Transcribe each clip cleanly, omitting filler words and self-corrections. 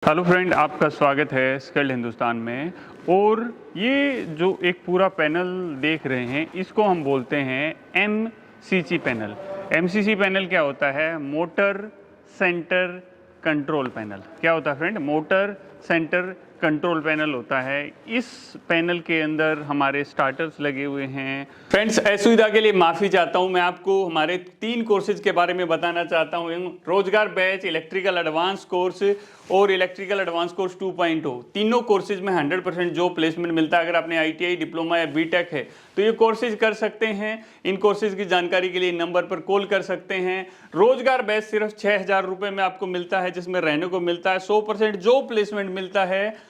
Hello friend, आपका स्वागत है स्किल्ड हिंदुस्तान में। और ये जो एक पूरा पैनल देख रहे हैं इसको हम बोलते हैं एमसीसी पैनल। एमसीसी पैनल क्या होता है? Motor centre control panel. क्या होता है friend? Motor centre control panel होता है। इस पैनल के अंदर हमारे स्टार्टर्स लगे हुए हैं। फ्रेंड्स, असुविधा के लिए माफ़ी चाहता हूं। मैं आपको हमारे 3 कोर्सेज के बारे में बताना चाहता हूं। रोजगार बैच, इलेक्ट्रिकल एडवांस कोर्स और इलेक्ट्रिकल एडवांस कोर्स 2.0। तीनों कोर्सेज में 100% जॉब प्लेसमेंट मिलता है। अगर आपने ITI, डिप्लोमा या बीटेक है तो ये कोर्सेज कर सकते हैं। इन कोर्सेज की जानकारी के लिए नंबर पर कॉल कर सकते हैं। रोजगार बैच सिर्फ 6,000 रुपये में आपको मिलता है, जिसमें रहने को मिलता है, 100% जॉब प्लेसमेंट मिलता है।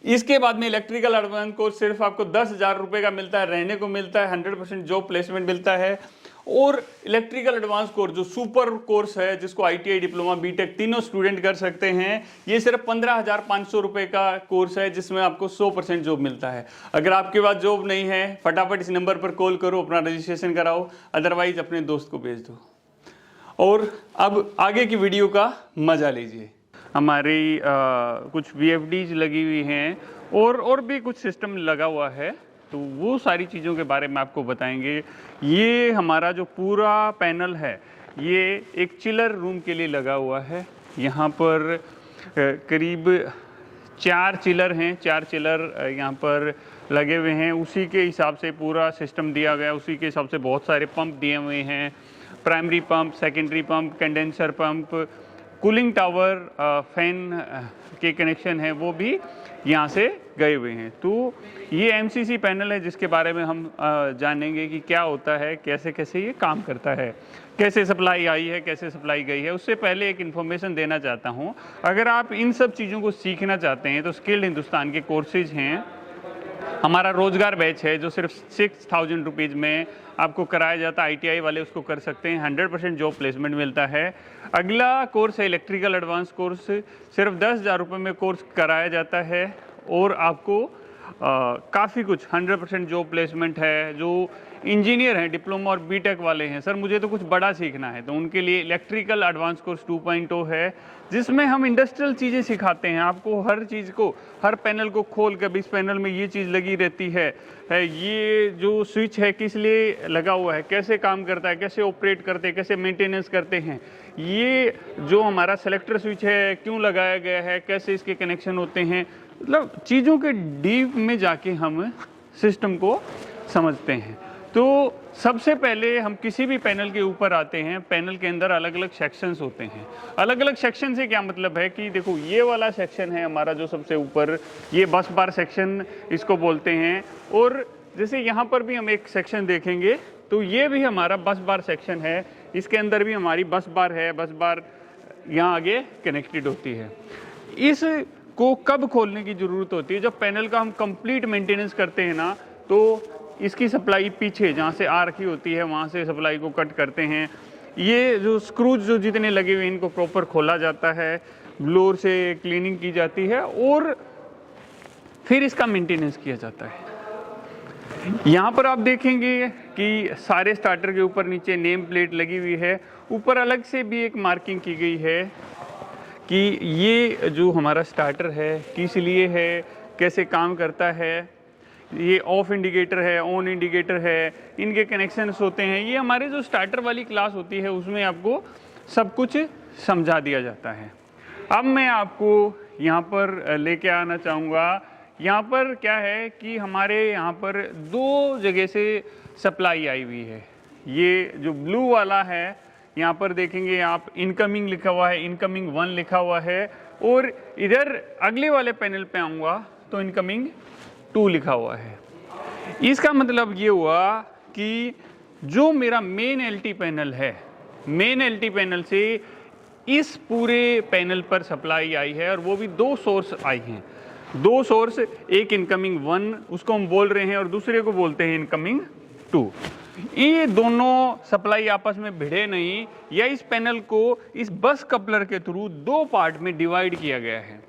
इसके बाद में इलेक्ट्रिकल एडवांस कोर्स सिर्फ आपको 10,000 रुपये का मिलता है, रहने को मिलता है, 100% जॉब प्लेसमेंट मिलता है। और इलेक्ट्रिकल एडवांस कोर्स जो सुपर कोर्स है, जिसको ITI, डिप्लोमा, बीटेक तीनों स्टूडेंट कर सकते हैं, ये सिर्फ 15,500 रुपये का कोर्स है, जिसमें आपको 100% जॉब मिलता है। अगर आपके पास जॉब नहीं है, फटाफट इस नंबर पर कॉल करो, अपना रजिस्ट्रेशन कराओ, अदरवाइज अपने दोस्त को भेज दो। और अब आगे की वीडियो का मजा लीजिए। हमारी कुछ VFDs लगी हुई हैं और भी कुछ सिस्टम लगा हुआ है, तो वो सारी चीज़ों के बारे में आपको बताएंगे। ये हमारा जो पूरा पैनल है ये एक चिलर रूम के लिए लगा हुआ है। यहाँ पर करीब 4 चिलर हैं, 4 चिलर यहाँ पर लगे हुए हैं। उसी के हिसाब से पूरा सिस्टम दिया गया, उसी के हिसाब से बहुत सारे पंप दिए हुए हैं। Primary pump, secondary pump, condenser pump, cooling tower, fan के कनेक्शन है, वो भी यहाँ से गए हुए हैं। तो ये MCC पैनल है, जिसके बारे में हम जानेंगे कि क्या होता है, कैसे कैसे ये काम करता है, कैसे सप्लाई आई है, कैसे सप्लाई गई है। उससे पहले एक इन्फॉर्मेशन देना चाहता हूँ। अगर आप इन सब चीज़ों को सीखना चाहते हैं तो स्किल्ड हिंदुस्तान के कोर्सेज हैं। हमारा रोजगार बैच है जो सिर्फ 6,000 रुपीज़ में आपको कराया जाता है। ITI वाले उसको कर सकते हैं, 100% जॉब प्लेसमेंट मिलता है। अगला कोर्स है इलेक्ट्रिकल एडवांस कोर्स, सिर्फ 10,000 रुपये में कोर्स कराया जाता है और आपको काफ़ी कुछ 100% जॉब प्लेसमेंट है। जो इंजीनियर हैं, डिप्लोमा और बीटेक वाले हैं, सर मुझे तो कुछ बड़ा सीखना है, तो उनके लिए इलेक्ट्रिकल एडवांस कोर्स 2.0 है, जिसमें हम इंडस्ट्रियल चीज़ें सिखाते हैं। आपको हर चीज़ को, हर पैनल को खोल कर, इस पैनल में ये चीज़ लगी रहती है, ये जो स्विच है किस लिए लगा हुआ है, कैसे काम करता है, कैसे ऑपरेट करते हैं, कैसे मेंटेनेंस करते हैं, ये जो हमारा सेलेक्टर स्विच है क्यों लगाया गया है, कैसे इसके कनेक्शन होते हैं, मतलब चीज़ों के डीप में जाके हम सिस्टम को समझते हैं। तो सबसे पहले हम किसी भी पैनल के ऊपर आते हैं। पैनल के अंदर अलग अलग सेक्शंस होते हैं। अलग अलग सेक्शन से क्या मतलब है कि देखो, ये वाला सेक्शन है हमारा जो सबसे ऊपर, ये बस बार सेक्शन इसको बोलते हैं। और जैसे यहाँ पर भी हम एक सेक्शन देखेंगे तो ये भी हमारा बस बार सेक्शन है। इसके अंदर भी हमारी बस बार है, बस बार यहाँ आगे कनेक्टेड होती है। इस को कब खोलने की ज़रूरत होती है? जब पैनल का हम कंप्लीट मेंटेनेंस करते हैं ना, तो इसकी सप्लाई पीछे जहाँ से आ रखी होती है वहाँ से सप्लाई को कट करते हैं। ये जो स्क्रूज जो जितने लगे हुए हैं इनको प्रॉपर खोला जाता है, ब्लोअर से क्लीनिंग की जाती है और फिर इसका मेंटेनेंस किया जाता है। यहाँ पर आप देखेंगे कि सारे स्टार्टर के ऊपर नीचे नेम प्लेट लगी हुई है। ऊपर अलग से भी एक मार्किंग की गई है कि ये जो हमारा स्टार्टर है किस लिए है, कैसे काम करता है। ये ऑफ इंडिकेटर है, ऑन इंडिकेटर है, इनके कनेक्शंस होते हैं। ये हमारे जो स्टार्टर वाली क्लास होती है उसमें आपको सब कुछ समझा दिया जाता है। अब मैं आपको यहाँ पर लेके आना चाहूँगा। यहाँ पर क्या है कि हमारे यहाँ पर 2 जगह से सप्लाई आई हुई है। ये जो ब्लू वाला है, यहाँ पर देखेंगे आप, इनकमिंग लिखा हुआ है, इनकमिंग 1 लिखा हुआ है। और इधर अगले वाले पैनल पे आऊँगा तो इनकमिंग 2 लिखा हुआ है। इसका मतलब ये हुआ कि जो मेरा मेन LT पैनल है, मेन LT पैनल से इस पूरे पैनल पर सप्लाई आई है और वो भी 2 सोर्स आई हैं। 2 सोर्स, एक इनकमिंग 1 उसको हम बोल रहे हैं और दूसरे को बोलते हैं इनकमिंग 2। ये दोनों सप्लाई आपस में भिड़े नहीं, या इस पैनल को इस बस कपलर के थ्रू 2 पार्ट में डिवाइड किया गया है।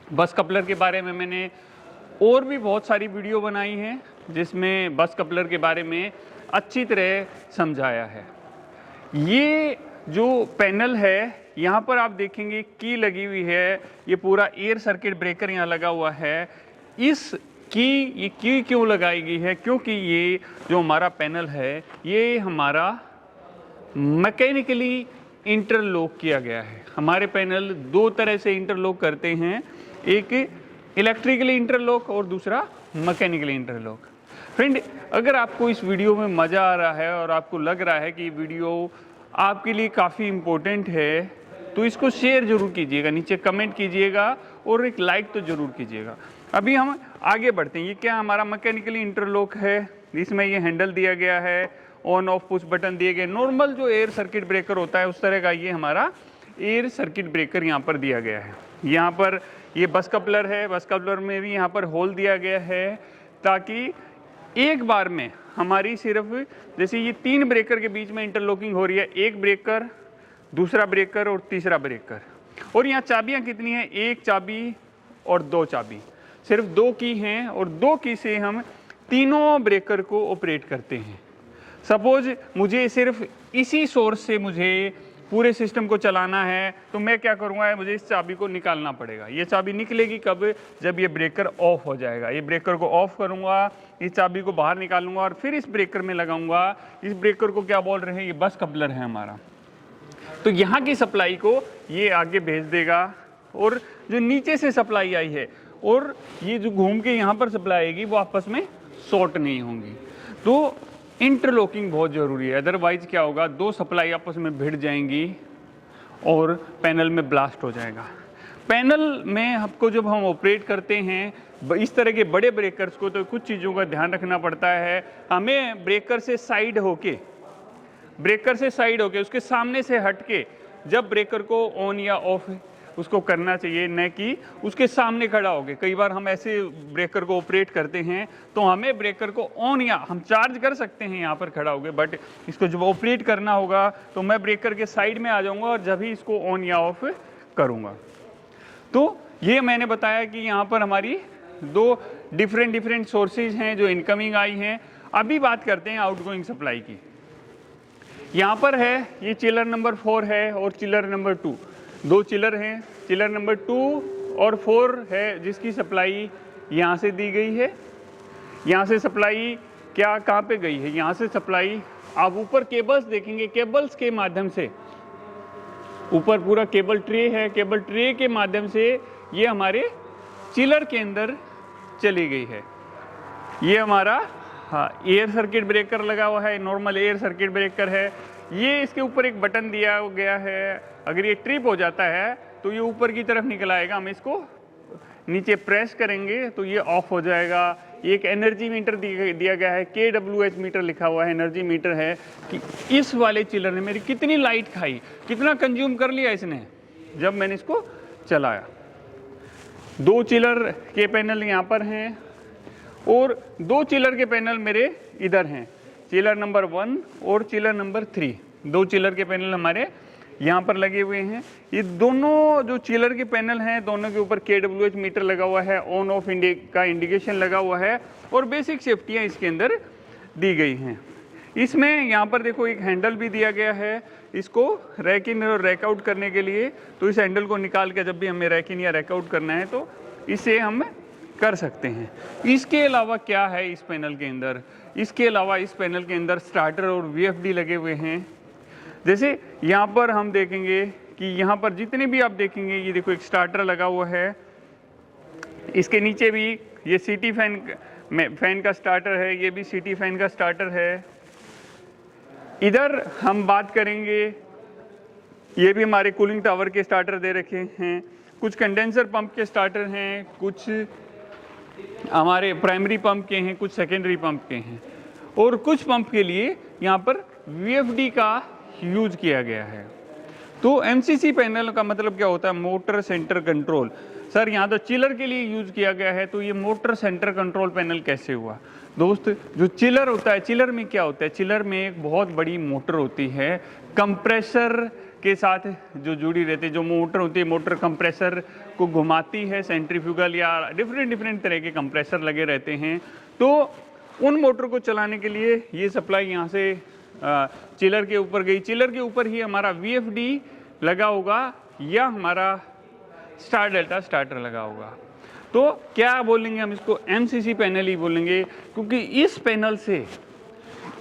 बस कपलर के बारे में मैंने और भी बहुत सारी वीडियो बनाई हैं जिसमें बस कपलर के बारे में अच्छी तरह समझाया है। ये जो पैनल है यहाँ पर आप देखेंगे की लगी हुई है, ये पूरा एयर सर्किट ब्रेकर यहाँ लगा हुआ है। ये की क्यों लगाई गई है? क्योंकि ये जो हमारा पैनल है ये हमारा मैकेनिकली इंटरलॉक किया गया है। हमारे पैनल दो तरह से इंटरलॉक करते हैं, एक इलेक्ट्रिकली इंटरलॉक और दूसरा मैकेनिकली इंटरलॉक। फ्रेंड, अगर आपको इस वीडियो में मज़ा आ रहा है और आपको लग रहा है कि ये वीडियो आपके लिए काफ़ी इम्पोर्टेंट है, तो इसको शेयर ज़रूर कीजिएगा, नीचे कमेंट कीजिएगा और एक लाइक तो ज़रूर कीजिएगा। अभी हम आगे बढ़ते हैं। ये क्या हमारा मैकेनिकली इंटरलॉक है, इसमें ये हैंडल दिया गया है, ऑन ऑफ पुश बटन दिए गए। नॉर्मल जो एयर सर्किट ब्रेकर होता है उस तरह का ये हमारा एयर सर्किट ब्रेकर यहाँ पर दिया गया है। यहाँ पर ये बस कपलर है, बस कपलर में भी यहाँ पर होल दिया गया है ताकि एक बार में हमारी सिर्फ, जैसे ये 3 ब्रेकर के बीच में इंटरलॉकिंग हो रही है, एक ब्रेकर, दूसरा ब्रेकर और तीसरा ब्रेकर। और यहाँ चाबियाँ कितनी हैं? 1 चाबी और 2 चाबी, सिर्फ 2 की हैं और 2 की से हम तीनों ब्रेकर को ऑपरेट करते हैं। सपोज मुझे सिर्फ इसी सोर्स से मुझे पूरे सिस्टम को चलाना है, तो मैं क्या करूँगा, मुझे इस चाबी को निकालना पड़ेगा। ये चाबी निकलेगी कब? जब ये ब्रेकर ऑफ हो जाएगा। ये ब्रेकर को ऑफ करूँगा, इस चाबी को बाहर निकालूंगा और फिर इस ब्रेकर में लगाऊंगा। इस ब्रेकर को क्या बोल रहे हैं? ये बस कपलर है हमारा। तो यहाँ की सप्लाई को ये आगे भेज देगा और जो नीचे से सप्लाई आई है और ये जो घूम के यहाँ पर सप्लाई आएगी वो आपस में शॉर्ट नहीं होंगी। तो इंटरलॉकिंग बहुत ज़रूरी है, अदरवाइज क्या होगा, 2 सप्लाई आपस में भिड़ जाएंगी और पैनल में ब्लास्ट हो जाएगा। पैनल में आपको जब हम ऑपरेट करते हैं इस तरह के बड़े ब्रेकर्स को, तो कुछ चीज़ों का ध्यान रखना पड़ता है। हमें ब्रेकर से साइड होके उसके सामने से हट के जब ब्रेकर को ऑन या ऑफ उसको करना चाहिए, न कि उसके सामने खड़ा होके। कई बार हम ऐसे ब्रेकर को ऑपरेट करते हैं तो हमें ब्रेकर को ऑन, या हम चार्ज कर सकते हैं यहाँ पर खड़ा होके, बट इसको जब ऑपरेट करना होगा तो मैं ब्रेकर के साइड में आ जाऊँगा और जब ही इसको ऑन या ऑफ करूँगा। तो ये मैंने बताया कि यहाँ पर हमारी 2 डिफरेंट सोर्सेज हैं जो इनकमिंग आई हैं। अभी बात करते हैं आउटगोइंग सप्लाई की। यहाँ पर है ये चिलर नंबर 4 है और चिलर नंबर 2, 2 चिलर हैं। चिलर नंबर 2 और 4 है जिसकी सप्लाई यहाँ से दी गई है। यहाँ से सप्लाई कहाँ पे गई है? यहाँ से सप्लाई आप ऊपर केबल्स देखेंगे, केबल्स के माध्यम से, ऊपर पूरा केबल ट्रे है, केबल ट्रे के माध्यम से ये हमारे चिलर के अंदर चली गई है। ये हमारा एयर सर्किट ब्रेकर लगा हुआ है, नॉर्मल एयर सर्किट ब्रेकर है। ये इसके ऊपर एक बटन दिया गया है, अगर ये ट्रिप हो जाता है तो ये ऊपर की तरफ निकल आएगा। हम इसको नीचे प्रेस करेंगे तो ये ऑफ हो जाएगा। एक एनर्जी मीटर दिया गया है, KWH मीटर लिखा हुआ है, एनर्जी मीटर है कि इस वाले चिलर ने मेरी कितनी लाइट खाई, कितना कंज्यूम कर लिया इसने जब मैंने इसको चलाया। 2 चिलर के पैनल यहाँ पर हैं और 2 चिलर के पैनल मेरे इधर हैं, चिलर नंबर 1 और चिलर नंबर 3। 2 चिलर के पैनल हमारे यहाँ पर लगे हुए हैं। ये दोनों जो चिलर के पैनल हैं, दोनों के ऊपर KWH मीटर लगा हुआ है, ऑन ऑफ का इंडिकेशन लगा हुआ है और बेसिक सेफ्टियाँ इसके अंदर दी गई हैं। इसमें यहाँ पर देखो एक हैंडल भी दिया गया है, इसको रैक इन और रैक आउट करने के लिए। तो इस हैंडल को निकाल के जब भी हमें रैक इन या रैक आउट करना है तो इसे हम कर सकते हैं। इसके अलावा क्या है इस पैनल के अंदर? इसके अलावा इस पैनल के अंदर स्टार्टर और VFD लगे हुए हैं। जैसे यहाँ पर हम देखेंगे कि यहाँ पर जितने भी आप देखेंगे, ये देखो एक स्टार्टर लगा हुआ है, इसके नीचे भी ये CT फैन का स्टार्टर है, ये भी CT फैन का स्टार्टर है। इधर हम बात करेंगे, ये भी हमारे कूलिंग टावर के स्टार्टर दे रखे हैं, कुछ कंडेंसर पंप के स्टार्टर हैं, कुछ हमारे प्राइमरी पंप के हैं, कुछ सेकेंडरी पंप के हैं और कुछ पंप के लिए यहाँ पर VFD का यूज किया गया है। तो MCC पैनल का मतलब क्या होता है? Motor centre control. सर यहाँ तो चिलर के लिए यूज किया गया है, तो ये मोटर सेंटर कंट्रोल पैनल कैसे हुआ? दोस्त, जो चिलर होता है, चिलर में क्या होता है? चिलर में एक बहुत बड़ी मोटर होती है, कंप्रेसर के साथ जो जुड़ी रहती है। जो मोटर होती है, मोटर कंप्रेसर को घुमाती है, सेंट्रीफ्यूगल या डिफरेंट तरह के कंप्रेसर लगे रहते हैं। तो उन मोटर को चलाने के लिए ये सप्लाई यहाँ से चिलर के ऊपर गई। चिलर के ऊपर ही हमारा VFD लगा होगा या हमारा स्टार डेल्टा स्टार्टर लगा होगा। तो क्या बोलेंगे हम इसको, एमसीसी पैनल ही बोलेंगे, क्योंकि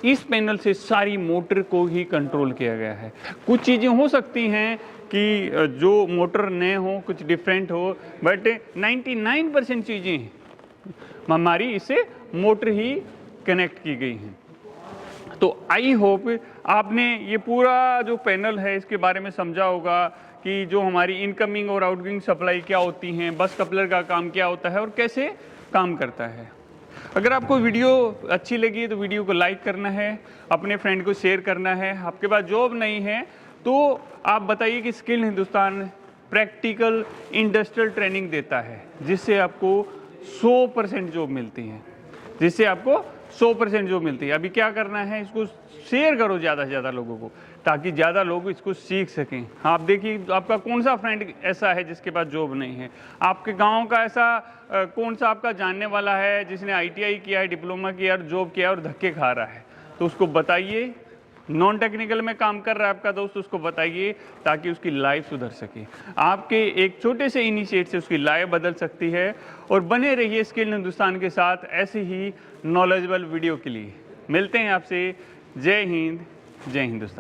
इस पैनल से सारी मोटर को ही कंट्रोल किया गया है। कुछ चीज़ें हो सकती हैं कि जो मोटर नए हो, कुछ डिफरेंट हो, बट 99% चीज़ें हमारी इससे मोटर ही कनेक्ट की गई हैं। तो आई होप आपने ये पूरा जो पैनल है इसके बारे में समझा होगा कि जो हमारी इनकमिंग और आउटगोइंग सप्लाई क्या होती हैं, बस कपलर का काम क्या होता है और कैसे काम करता है। अगर आपको वीडियो अच्छी लगी तो वीडियो को लाइक करना है, अपने फ्रेंड को शेयर करना है। आपके पास जॉब नहीं है तो आप बताइए कि skill Hindustan practical industrial training देता है, जिससे आपको 100% जॉब मिलती है, जिससे आपको 100% जॉब मिलती है। अभी क्या करना है, इसको शेयर करो ज़्यादा से ज़्यादा लोगों को, ताकि ज़्यादा लोग इसको सीख सकें। आप देखिए आपका कौन सा फ्रेंड ऐसा है जिसके पास जॉब नहीं है, आपके गांव का ऐसा कौन सा आपका जानने वाला है जिसने आईटीआई किया है, डिप्लोमा किया और जॉब किया और धक्के खा रहा है, तो उसको बताइए। नॉन टेक्निकल में काम कर रहा है आपका दोस्त, उसको बताइए ताकि उसकी लाइफ सुधर सके। आपके एक छोटे से इनिशिएट से उसकी लाइफ बदल सकती है। और बने रहिए स्किल हिंदुस्तान के साथ ऐसे ही नॉलेजेबल वीडियो के लिए। मिलते हैं आपसे। जय हिंद, जय हिंदुस्तान।